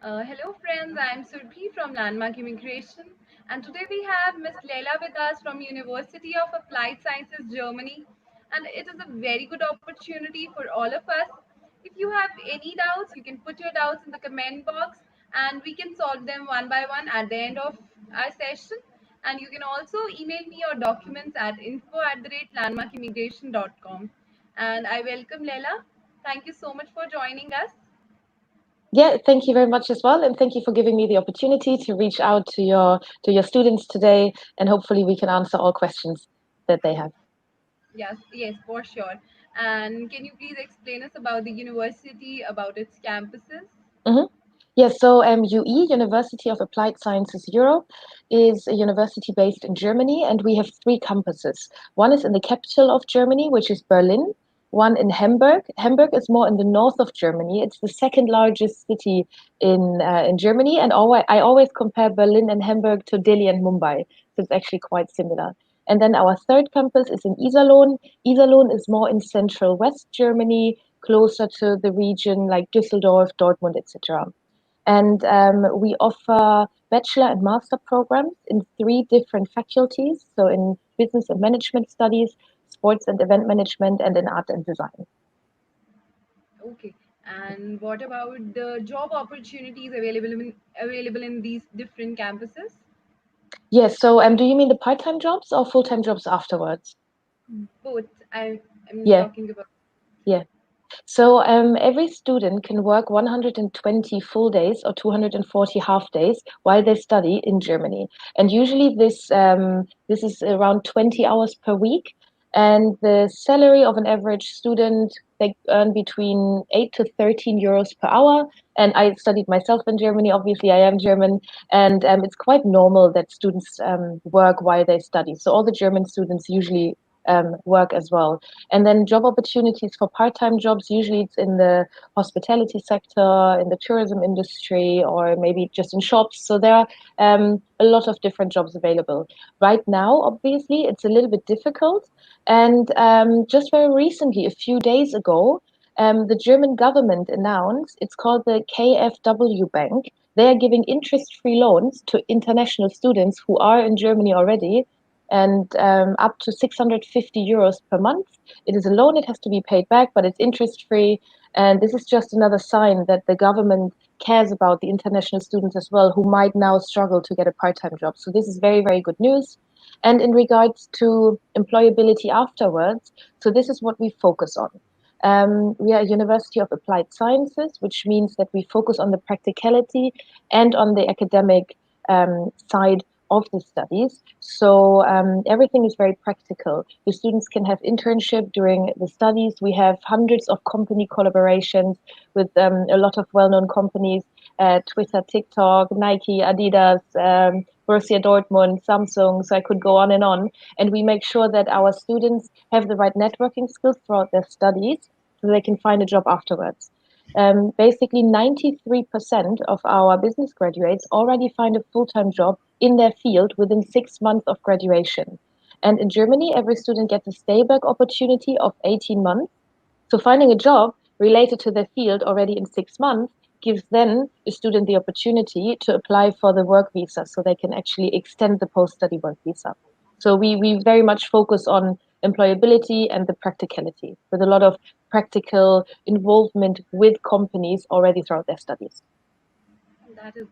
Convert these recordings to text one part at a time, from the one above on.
Hello friends, I am Surbi from Landmark Immigration, and today we have Miss Leila with us from University of Applied Sciences Germany, and it is a very good opportunity for all of us. If you have any doubts, you can put your doubts in the comment box and we can solve them one by one at the end of our session. And you can also email me your documents at info@landmarkimmigration.com. And I welcome Leila. Thank you so much for joining us. Yeah, thank you very much as well, and thank you for giving me the opportunity to reach out to your students today, and hopefully we can answer all questions that they have. Yes, yes, for sure. And can you please explain us about the university, about its campuses? hmm Yes, so UE, University of Applied Sciences Europe, is a university based in Germany, and we have three campuses. One is in the capital of Germany, which is Berlin. One in Hamburg. Hamburg is more in the north of Germany. It's the second largest city in Germany, and I always compare Berlin and Hamburg to Delhi and Mumbai, so it's actually quite similar. And then our third campus is in Iserlohn. Iserlohn is more in central West Germany, closer to the region like Düsseldorf, Dortmund, etc. And we offer bachelor and master programs in three different faculties. So in business and management studies, sports and event management, and in art and design. Okay. And what about the job opportunities available in these different campuses? Yes. So do you mean the part-time jobs or full-time jobs afterwards? Both. I'm Yeah. talking about. Yeah. So every student can work 120 full days or 240 half days while they study in Germany. And usually this is around 20 hours per week. And the salary of an average student, they earn between 8 to 13 euros per hour. And I studied myself in Germany. Obviously, I am German. And it's quite normal that students work while they study. So all the German students usually work as well. And then job opportunities for part-time jobs, usually it's in the hospitality sector, in the tourism industry, or maybe just in shops. So there are a lot of different jobs available. Right now, obviously, it's a little bit difficult. And just very recently, a few days ago, the German government announced it's called the KfW Bank. They are giving interest-free loans to international students who are in Germany already and up to 650 euros per month. It is a loan, it has to be paid back, but it's interest free. And this is just another sign that the government cares about the international students as well, who might now struggle to get a part time job. So, this is very, very good news. And in regards to employability afterwards, so this is what we focus on. We are a University of Applied Sciences, which means that we focus on the practicality and on the academic side of the studies. So everything is very practical. The students can have internship during the studies. We have hundreds of company collaborations with a lot of well-known companies, Twitter, TikTok, Nike, Adidas, Borussia Dortmund, Samsung. So I could go on and on. And we make sure that our students have the right networking skills throughout their studies so they can find a job afterwards. Basically, 93% of our business graduates already find a full-time job in their field within 6 months of graduation. And in Germany, every student gets a stay-back opportunity of 18 months. So finding a job related to their field already in 6 months gives then a student the opportunity to apply for the work visa so they can actually extend the post-study work visa. So we very much focus on employability and the practicality with a lot of practical involvement with companies already throughout their studies. That is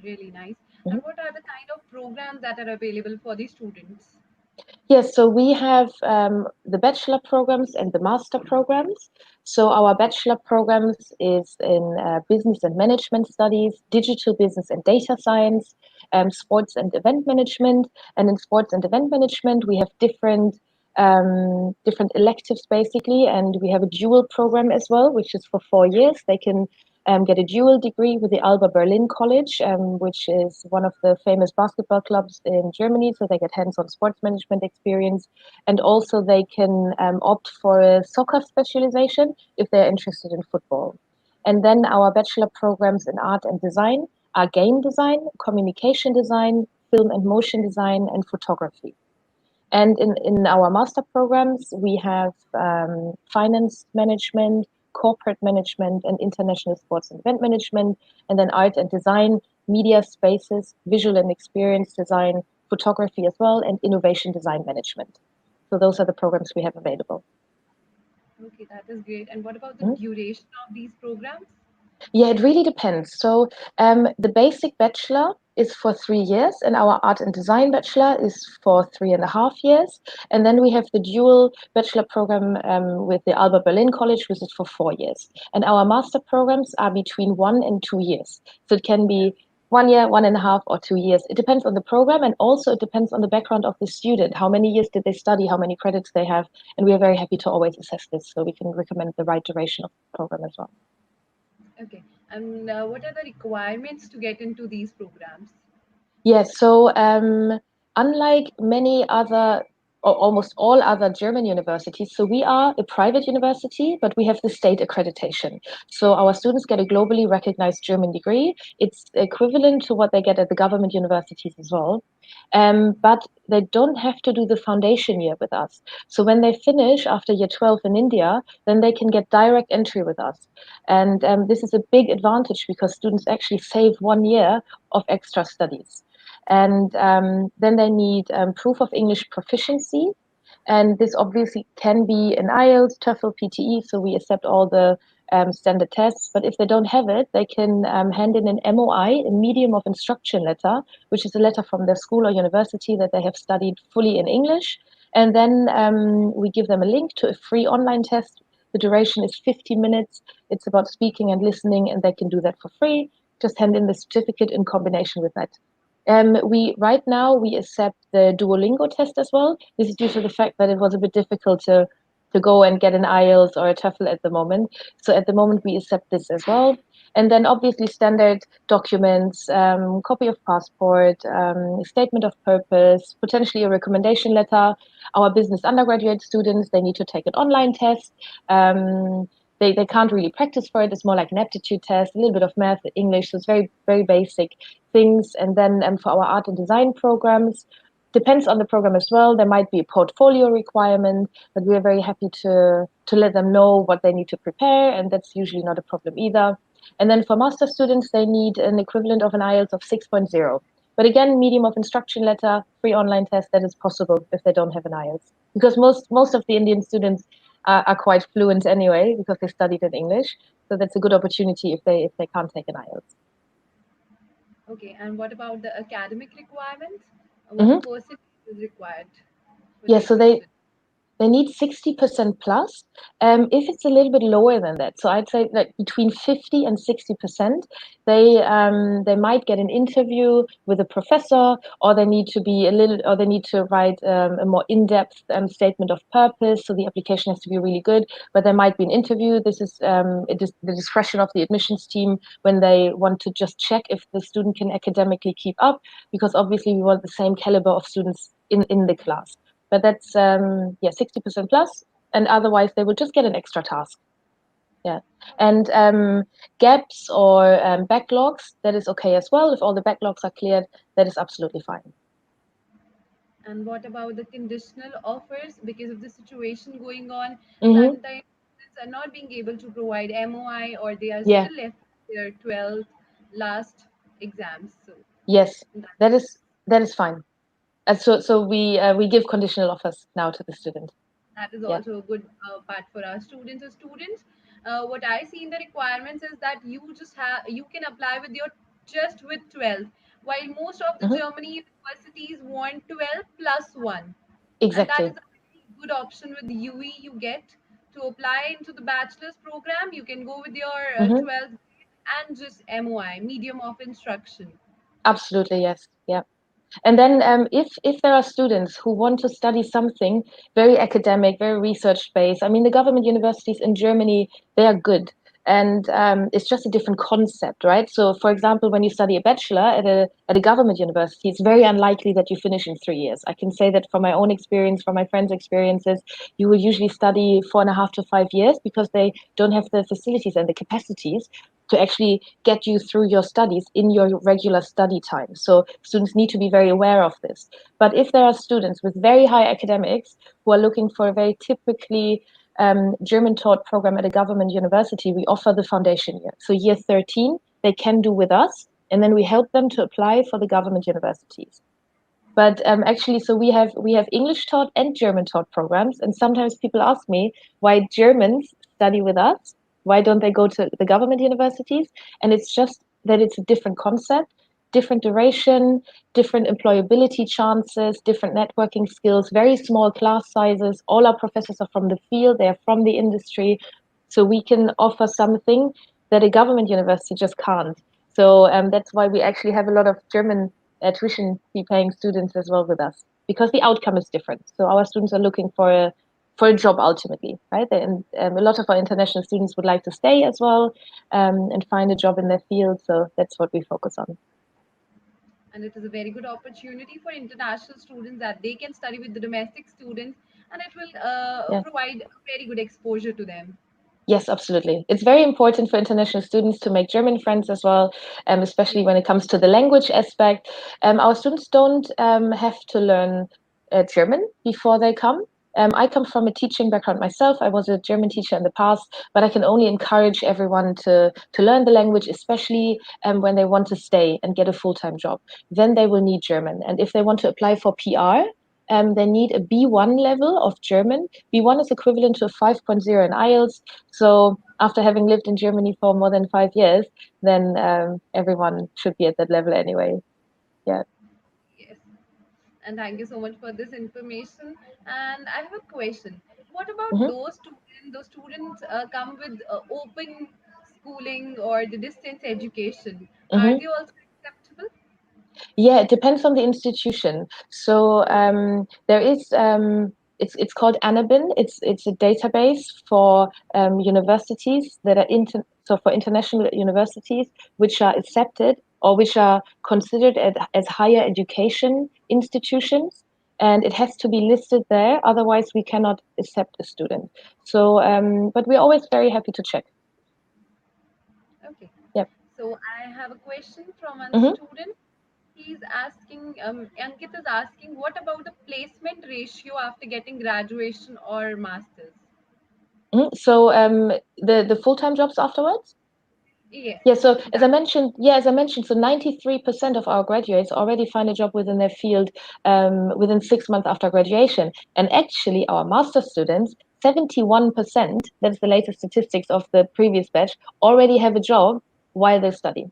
really nice. Mhm. And what are the kind of programs that are available for the students? Yes, so we have the bachelor programs and the master programs. So our bachelor programs is in business and management studies, digital business and data science, sports and event management. And in sports and event management, we have different electives basically, and we have a dual program as well, which is for 4 years. They can get a dual degree with the Alba Berlin College, which is one of the famous basketball clubs in Germany. So they get hands-on sports management experience, and also they can opt for a soccer specialization if they're interested in football. And then our bachelor programs in art and design are game design, communication design, film and motion design, and photography. And in our master programs, we have finance management, corporate management and international sports and event management, and then art and design, media spaces, visual and experience design, photography as well, and innovation design management. So those are the programs we have available. Okay, that is great. And what about the Mhm. duration of these programs? Yeah, it really depends. So the basic bachelor is for 3 years, and our art and design bachelor is for 3.5 years. And then we have the dual bachelor program with the Alba Berlin College, which is for 4 years. And our master programs are between 1 and 2 years. So it can be 1 year, 1.5, or 2 years. It depends on the program, and also it depends on the background of the student. How many years did they study? How many credits they have? And we are very happy to always assess this, so we can recommend the right duration of the program as well. Okay. And what are the requirements to get into these programs? Yes, so unlike many other, or almost all other German universities, so we are a private university, but we have the state accreditation. So our students get a globally recognized German degree. It's equivalent to what they get at the government universities as well. But they don't have to do the foundation year with us. So when they finish after year 12 in India, then they can get direct entry with us. And this is a big advantage because students actually save 1 year of extra studies. And then they need proof of English proficiency. And this obviously can be an IELTS, TOEFL, PTE, so we accept all the standard tests. But if they don't have it, they can hand in an MOI, a medium of instruction letter, which is a letter from their school or university that they have studied fully in English. And then we give them a link to a free online test. The duration is 50 minutes. It's about speaking and listening, and they can do that for free. Just hand in the certificate in combination with that. We right now we accept the Duolingo test as well. This is due to the fact that it was a bit difficult to go and get an IELTS or a TOEFL at the moment. So at the moment we accept this as well. And then obviously standard documents, copy of passport, statement of purpose, potentially a recommendation letter. Our business undergraduate students, they need to take an online test. They can't really practice for it. It's more like an aptitude test, a little bit of math, English. So it's very, very basic things. And then for our art and design programs, depends on the program as well. There might be a portfolio requirement, but we are very happy to let them know what they need to prepare, and that's usually not a problem either. And then for master students, they need an equivalent of an IELTS of 6.0. But again, medium of instruction letter, free online test, that is possible if they don't have an IELTS. Because most of the Indian students are quite fluent anyway, because they studied in English. So that's a good opportunity if they can't take an IELTS. Okay. And what about the academic requirements? What Mm-hmm. percentage is required for Yeah, the so they admission? They need 60% plus. If it's a little bit lower than that, so I'd say like between 50 and 60%, they might get an interview with a professor, or they need to be a little, or they need to write a more in-depth statement of purpose. So the application has to be really good. But there might be an interview. This is it is the discretion of the admissions team when they want to just check if the student can academically keep up, because obviously we want the same caliber of students in the class. But that's yeah, 60% plus, and otherwise they will just get an extra task. Yeah, and gaps or backlogs, that is okay as well. If all the backlogs are cleared, that is absolutely fine. And what about the conditional offers? Because of the situation going on, Mm-hmm. sometimes students are not being able to provide MOI, or they are Yeah. still left with their 12th last exams. So Yes, that, that is fine. So we give conditional offers now to the student. that is Yeah. also a good part for our students. So students, what I see in the requirements is that you can apply with your just with 12, while most of the Mm-hmm. Germany universities want 12 plus 1, and that Exactly. is a very good option with UE. You get to apply into the bachelor's program. You can go with your Mm-hmm. 12th grade and just MOI, medium of instruction. Absolutely, yes. Yeah. And then, if there are students who want to study something very academic, very research based, I mean, the government universities in Germany, they are good, and it's just a different concept, right? So, for example, when you study a bachelor at a government university, it's very unlikely that you finish in 3 years. I can say that from my own experience, from my friends' experiences, you will usually study 4.5 to 5 years because they don't have the facilities and the capacities to actually get you through your studies in your regular study time. So students need to be very aware of this. But if there are students with very high academics who are looking for a very typically German taught program at a government university, we offer the foundation year. So year 13, they can do with us, and then we help them to apply for the government universities. But actually, so we have English taught and German taught programs, and sometimes people ask me why Germans study with us. Why don't they go to the government universities? And it's just that it's a different concept, different duration, different employability chances, different networking skills, very small class sizes. All our professors are from the field; they are from the industry, so we can offer something that a government university just can't. So that's why we actually have a lot of German tuition fee paying students as well with us, because the outcome is different. So our students are looking for a job ultimately, right? And a lot of our international students would like to stay as well, and find a job in their field. So that's what we focus on. And it is a very good opportunity for international students that they can study with the domestic students, and it will Yes. provide a very good exposure to them. Yes, absolutely. It's very important for international students to make German friends as well, especially Yes. when it comes to the language aspect. Our students don't have to learn German before they come. I come from a teaching background myself. I was a German teacher in the past, but I can only encourage everyone to learn the language, especially when they want to stay and get a full-time job. Then they will need German. And if they want to apply for PR, they need a B1 level of German. B1 is equivalent to a 5.0 in IELTS. So after having lived in Germany for more than 5 years, then everyone should be at that level anyway. Yeah. Yes. And thank you so much for this information. And I have a question. What about hmm those students? Those students come with open schooling or the distance education. Are hmm they also acceptable? Yeah, it depends on the institution. So there is it's called Anabin. It's a database for universities that are so for international universities which are accepted or which are considered as higher education institutions. And it has to be listed there, otherwise we cannot accept a student. So, but we're always very happy to check. Okay. Yep. So I have a question from a hmm student. He's asking, Ankit is asking, what about the placement ratio after getting graduation or masters? So, the full-time jobs afterwards. Yes, Yeah, so that. as I mentioned, so 93% of our graduates already find a job within their field within 6 months after graduation. And actually, our master students, 71%, that's the latest statistics of the previous batch, already have a job while they study.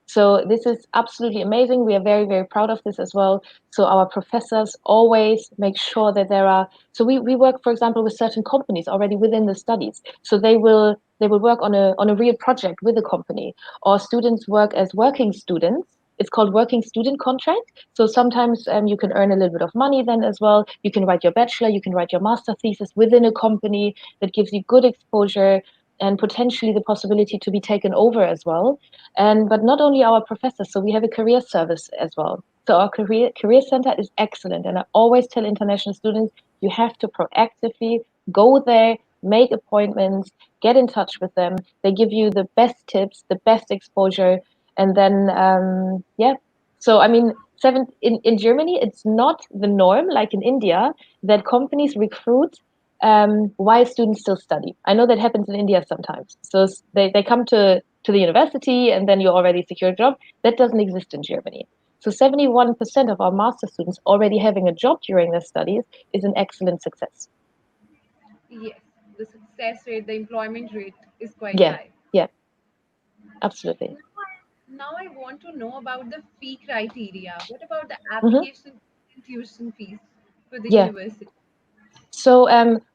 So this is absolutely amazing. We are very, very proud of this as well. So our professors always make sure that there are. So we work, for example, with certain companies already within the studies. So they will work on a real project with a company, or students work as working students. It's called working student contract. So sometimes you can earn a little bit of money then as well. You can write your bachelor, you can write your master thesis within a company that gives you good exposure and potentially the possibility to be taken over as well. And but not only our professors, so we have a career service as well. So our career center is excellent, and I always tell international students you have to proactively go there, make appointments, get in touch with them. They give you the best tips, the best exposure, and then yeah. So I mean, in Germany, it's not the norm like in India that companies recruit while students still study. I know that happens in India sometimes. So they come to the university and then you already secure a job. That doesn't exist in Germany. So 71% of our master students already having a job during their studies is an excellent success. Yes, the success rate, the employment rate is quite Yeah, high. yeah, absolutely. Now I want to know about the fee criteria. What about the hmm application and tuition fees for the Yeah. university? So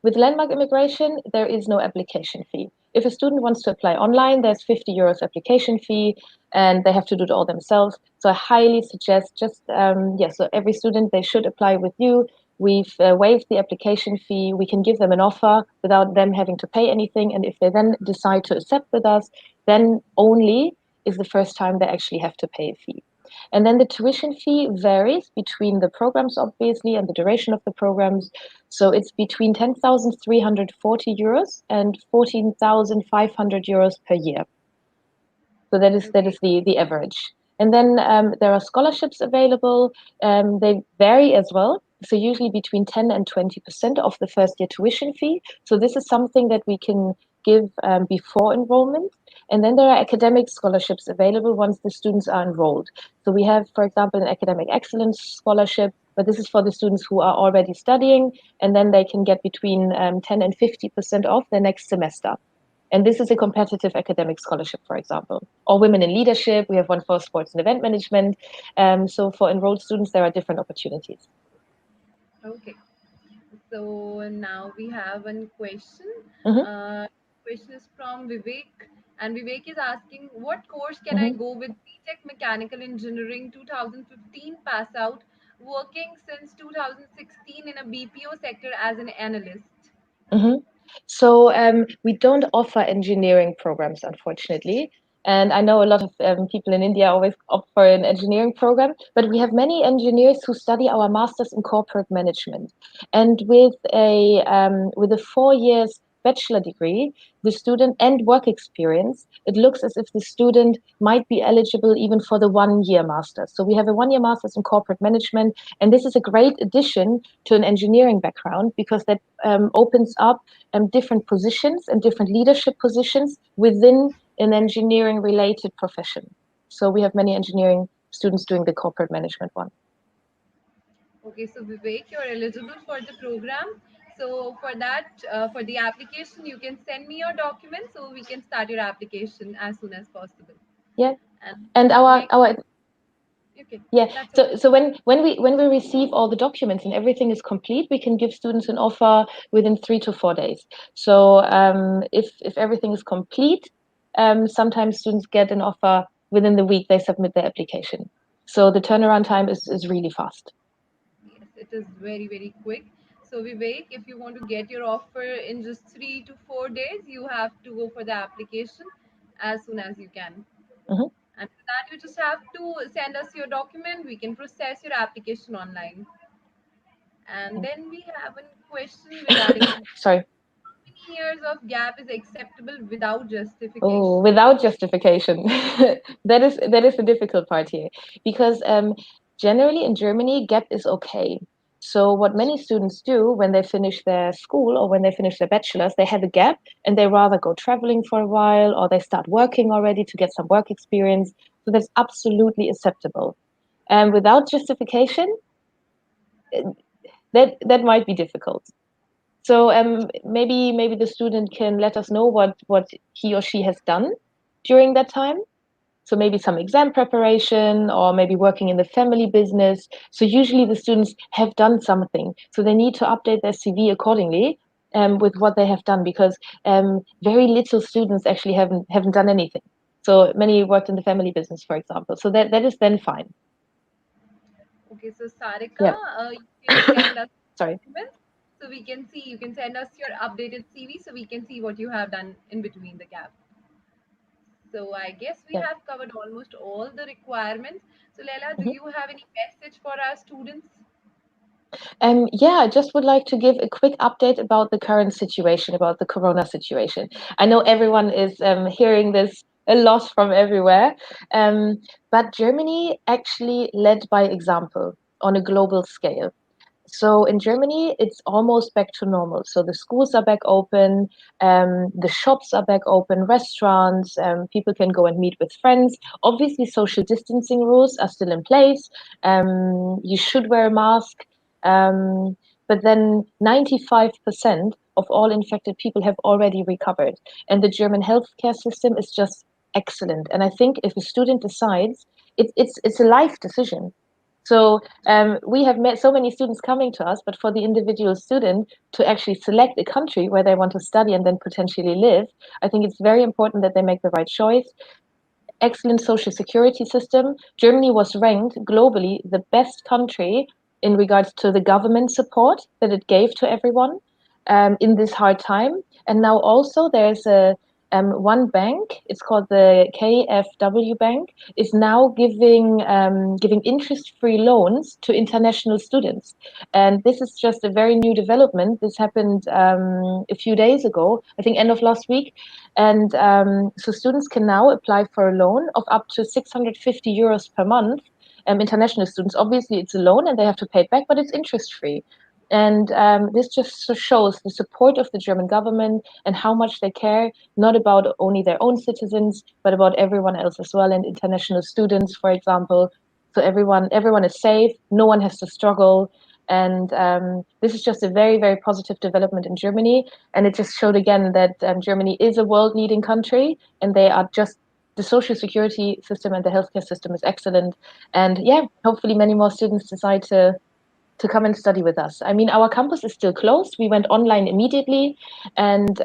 with landmark immigration, there is no application fee. If a student wants to apply online, there's 50 euros application fee, and they have to do it all themselves. So I highly suggest just yeah. So every student they should apply with you. We've waived the application fee. We can give them an offer without them having to pay anything, and if they then decide to accept with us, then only is the first time they actually have to pay a fee. And then the tuition fee varies between the programs, obviously, and the duration of the programs. So it's between 10,340 euros and 14,500 euros per year. So that is Okay. the average. And then there are scholarships available. They vary as well. So usually between 10 and 20% of the first year tuition fee. So this is something that we can give before enrollment. And then there are academic scholarships available once the students are enrolled. So we have, for example, an academic excellence scholarship, but this is for the students who are already studying, and then they can get between 10 and 50% off their next semester. And this is a competitive academic scholarship, for example. Or women in leadership, we have one for sports and event management. So for enrolled students, there are different opportunities. Okay. So now we have one question. Mm-hmm, Uh, Question is from Vivek, and Vivek is asking, what course can I mm-hmm, go with BTech Mechanical Engineering 2015 pass out, working since 2016 in a BPO sector as an analyst? mm-hmm. So we don't offer engineering programs, unfortunately. And I know a lot of people in India always opt for an engineering program, but we have many engineers who study our masters in corporate management. And with a 4 years bachelor degree, the student and work experience, it looks as if the student might be eligible even for the 1 year master's. So we have a 1 year master's in corporate management, and this is a great addition to an engineering background because that opens up different positions and different leadership positions within an engineering related profession. So we have many engineering students doing the corporate management one. Okay, so Vivek, you're eligible for the program. So for that, for the application, you can send me your documents so we can start your application as soon as possible. Yeah. And And next, our okay, yeah. that's okay. So when we receive all the documents and everything is complete, we can give students an offer within 3 to 4 days. So if everything is complete, sometimes students get an offer within the week they submit their application. So the turnaround time is really fast. Yes, it is very, very quick. So, Vivek, if you want to get your offer in just 3 to 4 days, you have to go for the application as soon as you can. Hmm. And for that, you just have to send us your document. We can process your application online. And then we have a question regarding how Sorry. many years of gap is acceptable without Oh, justification. without justification. That is the difficult part here, because generally in Germany, gap is okay. So what many students do when they finish their school or when they finish their bachelor's, they have a gap and they rather go traveling for a while or they start working already to get some work experience. So that's absolutely acceptable. And without justification, that might be difficult. So maybe the student can let us know what he or she has done during that time. So maybe some exam preparation or maybe working in the family business. So usually the students have done something. So they need to update their CV accordingly with what they have done because very little students actually haven't done anything. So many worked in the family business, for example. So that is then fine. Okay, so Sarika, Yeah. you can send us Sorry. documents so we can see. You can send us your updated CV so we can see what you have done in between the gap. So I guess we Yeah. have covered almost all the requirements. So Leila, do Mhm. you have any message for our students? Yeah, I just would like to give a quick update about the current situation, about the corona situation. I know everyone is hearing this a lot from everywhere, um, but Germany actually led by example on a global scale. So in Germany, it's almost back to normal. So the schools are back open, the shops are back open, restaurants, people can go and meet with friends. Obviously, social distancing rules are still in place. You should wear a mask. But then 95% of all infected people have already recovered. And the German healthcare system is just excellent. And I think if a student decides, it's a life decision. So we have met so many students coming to us, but for the individual student to actually select a country where they want to study and then potentially live, I think it's very important that they make the right choice. Excellent social security system. Germany was ranked globally the best country in regards to the government support that it gave to everyone in this hard time. And now also there's a one bank. It's called the KfW Bank. Is now giving interest-free loans to international students, and this is just a very new development. This happened a few days ago, I think, end of last week, and so students can now apply for a loan of up to 650 euros per month. international students. Obviously, it's a loan and they have to pay it back, but it's interest free. And this just shows the support of the German government and how much they care, not about only their own citizens, but about everyone else as well, and international students, for example. So everyone is safe. No one has to struggle. And this is just a very, very positive development in Germany. And it just showed again that Germany is a world leading country, and they are just the social security system and the healthcare system is excellent. And yeah, hopefully many more students decide to come and study with us. I mean, our campus is still closed. We went online immediately, and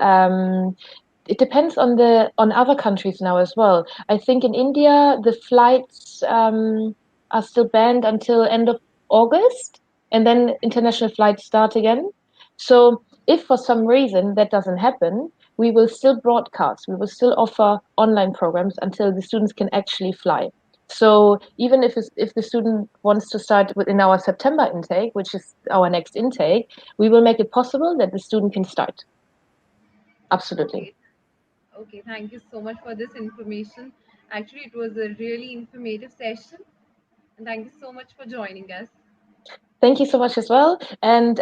it depends on other countries now as well. I think in India the flights are still banned until end of August, and then international flights start again. So if for some reason that doesn't happen, we will still broadcast. We will still offer online programs until the students can actually fly. So even if the student wants to start within our September intake, which is our next intake, we will make it possible that the student can start. Absolutely. Okay. Okay, thank you so much for this information. Actually, it was a really informative session, and thank you so much for joining us. Thank you so much as well. And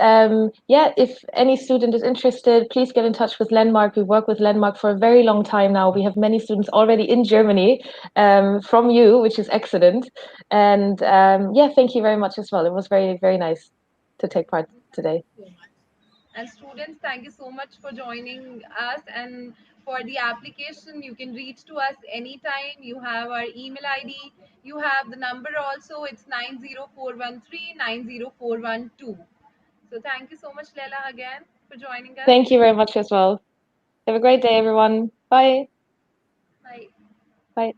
yeah, if any student is interested, please get in touch with Landmark. We work with Landmark for a very long time now. We have many students already in Germany from you, which is excellent. And yeah, thank you very much as well. It was very, very nice to take part today. So much. And students, thank you so much for joining us. And for the application, you can reach to us anytime. You have our email ID. You have the number also. It's 90413 90412. So thank you so much, Leila, again for joining us. Thank you very much as well. Have a great day, everyone. Bye. Bye. Bye.